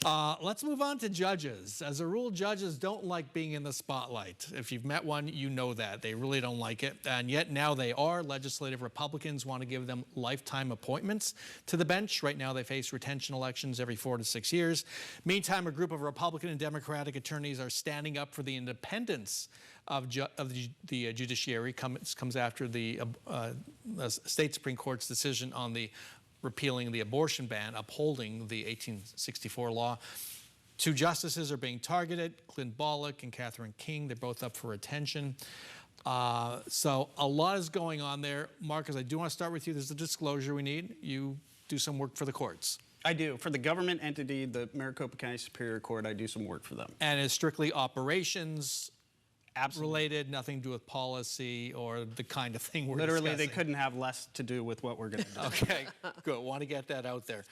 Let's move on to judges. As a rule, judges don't like being in the spotlight. If you've met one, you know that. They really don't like it. And yet now they are. Legislative Republicans want to give them lifetime appointments to the bench. Right now they face retention elections every 4 to 6 years. Meantime, a group of Republican and Democratic attorneys are standing up for the independence of the judiciary. Comes after the state Supreme Court's decision on the repealing the abortion ban, upholding the 1864 law. Two justices are being targeted, Clint Bollock and Catherine King. They're both up for retention. So a lot is going on there. Marcus, I do want to start with you. There's a disclosure we need. You do some work for the courts. I do. For the government entity, the Maricopa County Superior Court, I do some work for them. And it's strictly operations Absolutely. related, nothing to do with policy or the kind of thing we're Literally, discussing. they couldn't have less to do with what we're going to do. Okay, good. Want to get that out there.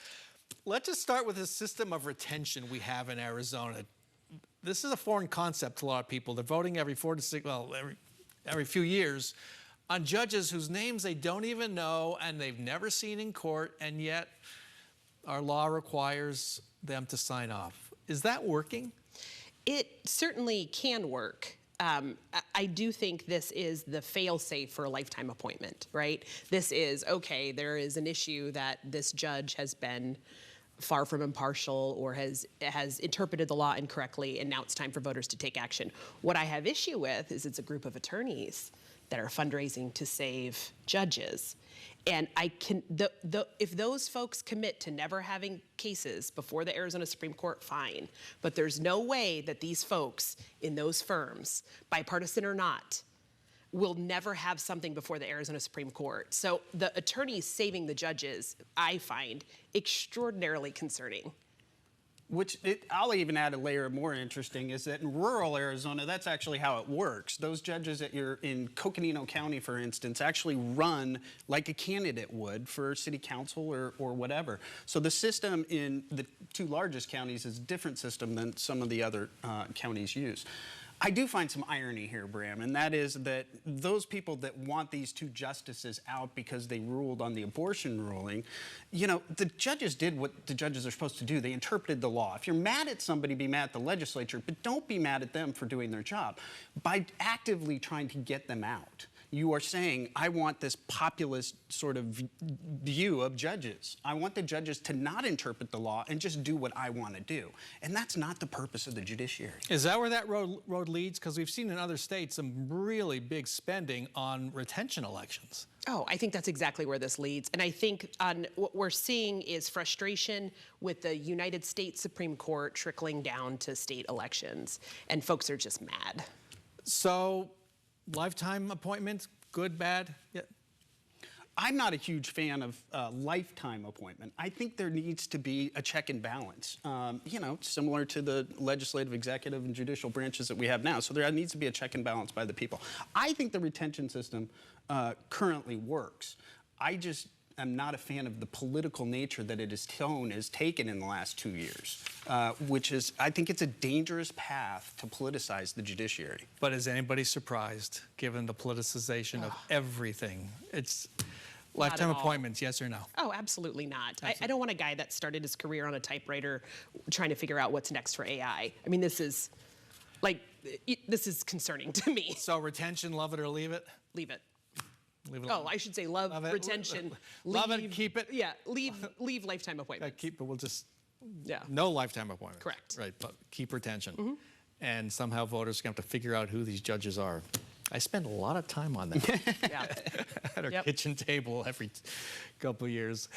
Let's just start with the system of retention we have in Arizona. This is a foreign concept to a lot of people. They're voting every 4 to 6, well, every few years on judges whose names they don't even know and they've never seen in court, and yet our law requires them to sign off. Is that working? It certainly can work. I do think this is the fail-safe for a lifetime appointment, right? This is, okay, there is an issue that this judge has been far from impartial or has interpreted the law incorrectly, and now it's time for voters to take action. What I have issue with is it's a group of attorneys that are fundraising to save judges. And if those folks commit to never having cases before the Arizona Supreme Court, fine. But there's no way that these folks in those firms, bipartisan or not, will never have something before the Arizona Supreme Court. So the attorneys saving the judges, I find extraordinarily concerning. I'll even add a layer more interesting, is that in rural Arizona, that's actually how it works. Those judges that you're in Coconino County, for instance, actually run like a candidate would for city council or whatever. So the system in the two largest counties is a different system than some of the other counties use. I do find some irony here, Bram, and that is that those people that want these two justices out because they ruled on the abortion ruling, you know, the judges did what the judges are supposed to do. They interpreted the law. If you're mad at somebody, be mad at the legislature, but don't be mad at them for doing their job. By actively trying to get them out, you are saying, I want this populist sort of view of judges. I want the judges to not interpret the law and just do what I want to do. And that's not the purpose of the judiciary. Is that where that road leads? Because we've seen in other states some really big spending on retention elections. Oh, I think that's exactly where this leads. And I think what we're seeing is frustration with the United States Supreme Court trickling down to state elections. And folks are just mad. So, lifetime appointments, good, bad? Yeah. I'm not a huge fan of lifetime appointment. I think there needs to be a check and balance, you know, similar to the legislative, executive, and judicial branches that we have now. So there needs to be a check and balance by the people. I think the retention system currently works. I just am not a fan of the political nature that it is taken in the last 2 years, which is, I think it's a dangerous path to politicize the judiciary. But is anybody surprised, given the politicization of everything? It's lifetime appointments, yes or no? Oh, absolutely not. I don't want a guy that started his career on a typewriter trying to figure out what's next for AI. I mean, this is concerning to me. So retention, love it or leave it? Leave it. Leave it Oh, I should say love retention. Love it, keep it. Yeah, leave lifetime appointments. Keep it, we'll just, yeah. no lifetime appointments. Correct. Right, but keep retention. And somehow voters are going to have to figure out who these judges are. I spend a lot of time on that Yeah. at our kitchen table every couple of years.